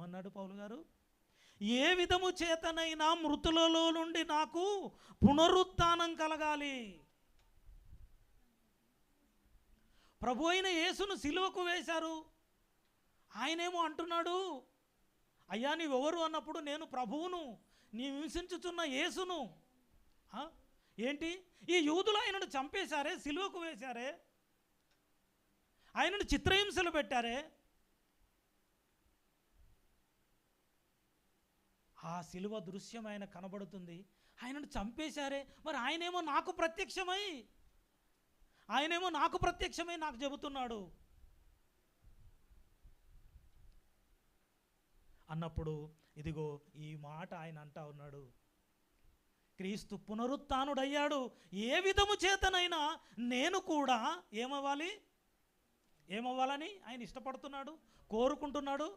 ఏమన్నాడు పౌలు గారు? ఏ విధము చేతనైనా మృతులలో నుండి నాకు పునరుత్థానం కలగాలి. ప్రభు అయిన యేసును సిలువకు వేశారు. ఆయనేమో అంటున్నాడు, అయ్యా నీవెవరు అన్నప్పుడు, నేను ప్రభువును, నీ హింసించుచున్న యేసును. ఏంటి, ఈ యూదులు ఆయనను చంపేశారే, సిలువకు వేశారే, ఆయనను చిత్రహింసలు పెట్టారే, ఆ సిలువ దృశ్యం ఆయన కనబడుతుంది. ఆయనను చంపేశారే, మరి ఆయనేమో నాకు ప్రత్యక్షమై నాకు చెబుతున్నాడు అన్నప్పుడు, ఇదిగో ఈ మాట ఆయన అంటా ఉన్నాడు, క్రీస్తు పునరుత్థానుడయ్యాడు. ఏ విధము చేతనైనా నేను కూడా ఏమవ్వాలని ఆయన ఇష్టపడుతున్నాడు, కోరుకుంటున్నాడు.